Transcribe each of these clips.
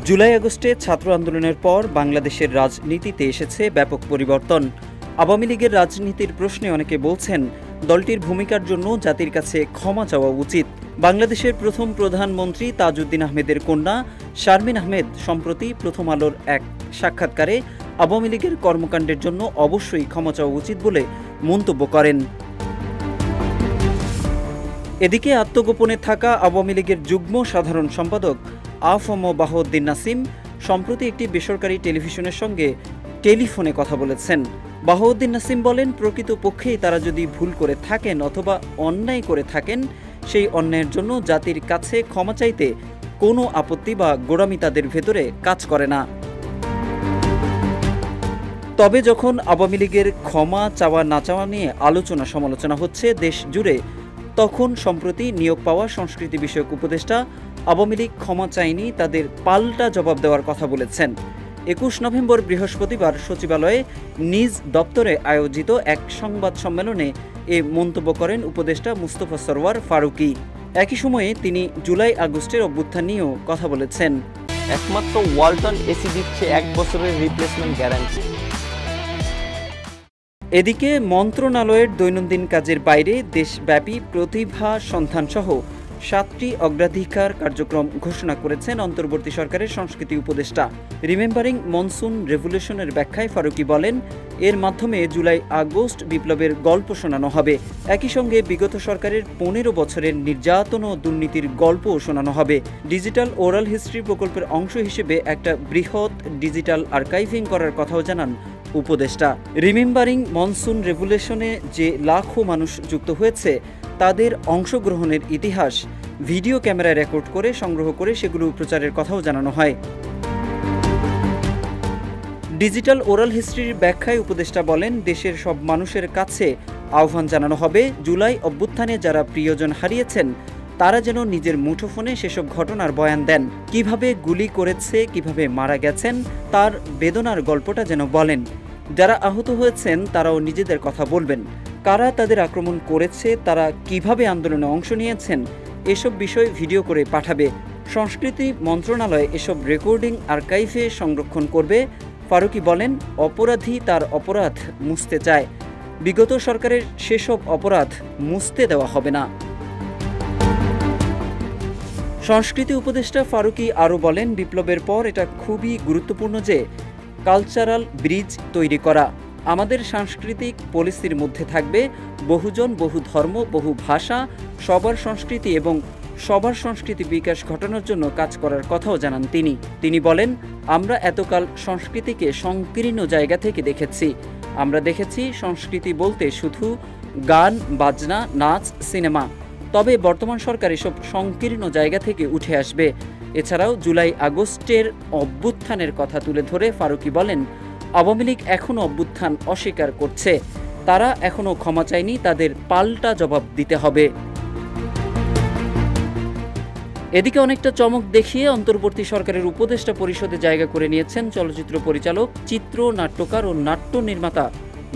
জুলাই আগস্টে ছাত্র আন্দোলনের পর বাংলাদেশের রাজনীতিতে এসেছে ব্যাপক পরিবর্তন। আওয়ামী লীগের রাজনীতির প্রশ্নে অনেকে বলছেন দলটির ভূমিকার জন্য জাতির কাছে ক্ষমা চাওয়া উচিত। বাংলাদেশের প্রথম প্রধানমন্ত্রী তাজউদ্দিন আহমেদের কন্যা শারমিন আহমেদ সম্প্রতি প্রথম আলোর এক সাক্ষাৎকারে আওয়ামী লীগের কর্মকাণ্ডের জন্য অবশ্যই ক্ষমা চাওয়া উচিত বলে মন্তব্য করেন। এদিকে আত্মগোপনে থাকা আওয়ামী লীগের যুগ্ম সাধারণ সম্পাদক আ.ফ.ম. বাহাউদ্দিন নাসিম সম্প্রতি একটি বেসরকারি টেলিভিশনের সঙ্গে টেলিফোনে কথা বলেছেন। বাহাউদ্দিন নাসিম বলেন, প্রকৃতপক্ষেই তারা যদি ভুল করে থাকেন অথবা অন্যায় করে থাকেন, সেই অন্যায়ের জন্য জাতির কাছে ক্ষমা চাইতে কোনো আপত্তি বা গোঁড়ামি তাদের ভেতরে কাজ করে না। তবে যখন আওয়ামী লীগের ক্ষমা চাওয়া না চাওয়া নিয়ে আলোচনা সমালোচনা হচ্ছে দেশ জুড়ে, তখন সম্প্রতি নিয়োগ পাওয়া সংস্কৃতি বিষয়ক উপদেষ্টা আওয়ামী লীগ ক্ষমা চায়নি, তাদের পাল্টা জবাব দেওয়ার কথা বলেছেন। ২১ নভেম্বর বৃহস্পতিবার সচিবালয়ে নিজ দপ্তরে আয়োজিত এক সংবাদ সম্মেলনে এ মন্তব্য করেন উপদেষ্টা মুস্তফা সরওয়ার ফারুকী। একই সময়ে তিনি জুলাই আগস্টের অভ্যুত্থান নিয়েও কথা বলেছেন। একমাত্র ওয়ালটন এসি দিচ্ছে ১ বছরের রিপ্লেসমেন্ট গ্যারান্টি। এদিকে মন্ত্রণালয়ের দৈনন্দিন কাজের বাইরে দেশব্যাপী প্রতিভা সন্ধানসহ ৭টি অগ্রাধিকার কার্যক্রম ঘোষণা করেছেন অন্তর্বর্তী সরকারের সংস্কৃতি উপদেষ্টা। রিমেম্বারিং মনসুন রেভলিউশনের ব্যাখ্যায় ফারুকী বলেন, এর মাধ্যমে জুলাই আগস্ট বিপ্লবের গল্প শোনানো হবে। একই সঙ্গে বিগত সরকারের ১৫ বছরের নির্যাতন ও দুর্নীতির গল্পও শোনানো হবে। ডিজিটাল ওরাল হিস্ট্রি প্রকল্পের অংশ হিসেবে একটা বৃহৎ ডিজিটাল আর্কাইভিং করার কথাও জানান উপদেষ্টা। রিমেম্বারিং মনসুন রেভলিউশনে যে লাখো মানুষ যুক্ত হয়েছে, তাদের অংশগ্রহণের ইতিহাস ভিডিও ক্যামেরায় রেকর্ড করে সংগ্রহ করে সেগুলো প্রচারের কথাও জানানো হয়। ডিজিটাল ওরাল হিস্ট্রির ব্যাখ্যায় উপদেষ্টা বলেন, দেশের সব মানুষের কাছে আহ্বান জানানো হবে, জুলাই অভ্যুত্থানে যারা প্রিয়জন হারিয়েছেন তারা যেন নিজের মুঠোফোনে সেসব ঘটনার বয়ান দেন। কিভাবে গুলি করেছে, কিভাবে মারা গেছেন, তার বেদনার গল্পটা যেন বলেন। যারা আহত হয়েছেন তারাও নিজেদের কথা বলবেন। কারা তাদের আক্রমণ করেছে, তারা কিভাবে আন্দোলনে অংশ নিয়েছেন, এসব বিষয় ভিডিও করে পাঠাবে। সংস্কৃতি মন্ত্রণালয় এসব রেকর্ডিং আর্কাইভে সংরক্ষণ করবে। ফারুকী বলেন, অপরাধী তার অপরাধ মুছতে চায়, বিগত সরকারের সেসব অপরাধ মুছতে দেওয়া হবে না। সংস্কৃতি উপদেষ্টা ফারুকী আরও বলেন, বিপ্লবের পর এটা খুবই গুরুত্বপূর্ণ যে কালচারাল ব্রিজ তৈরি করা। আমাদের সাংস্কৃতিক পলিসির মধ্যে থাকবে বহুজন, বহু ধর্ম, বহু ভাষা, সবার সংস্কৃতি এবং সবার সংস্কৃতি বিকাশ ঘটানোর জন্য কাজ করার কথাও জানান তিনি বলেন, আমরা এতকাল সংস্কৃতিকে সংকীর্ণ জায়গা থেকে দেখেছি। আমরা দেখেছি সংস্কৃতি বলতে শুধু গান, বাজনা, নাচ, সিনেমা। তবে বর্তমান সরকার এসব সংকীর্ণ জায়গা থেকে উঠে আসবে। এছাড়াও জুলাই আগস্টের অভ্যুত্থানের কথা তুলে ধরে ফারুকী বলেন, আওয়ামী লীগ এখনও অভ্যুত্থান অস্বীকার করছে, তারা এখনও ক্ষমা চায়নি, তাদের পাল্টা জবাব দিতে হবে। এদিকে অনেকটা চমক দেখিয়ে অন্তর্বর্তী সরকারের উপদেষ্টা পরিষদে জায়গা করে নিয়েছেন চলচ্চিত্র পরিচালক, চিত্র নাট্যকার ও নাট্য নির্মাতা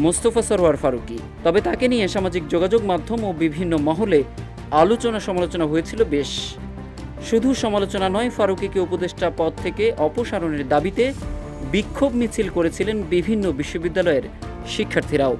মোস্তফা সরওয়ার ফারুকী। তবে তাকে নিয়ে সামাজিক যোগাযোগ মাধ্যম ও বিভিন্ন মহলে আলোচনা সমালোচনা হয়েছিল বেশ। শুধু সমালোচনা নয়, ফারুকীকে উপদেষ্টা পদ থেকে অপসারণের দাবিতে বিক্ষোভ মিছিল করেছিলেন বিভিন্ন বিশ্ববিদ্যালয়ের শিক্ষার্থীরাও।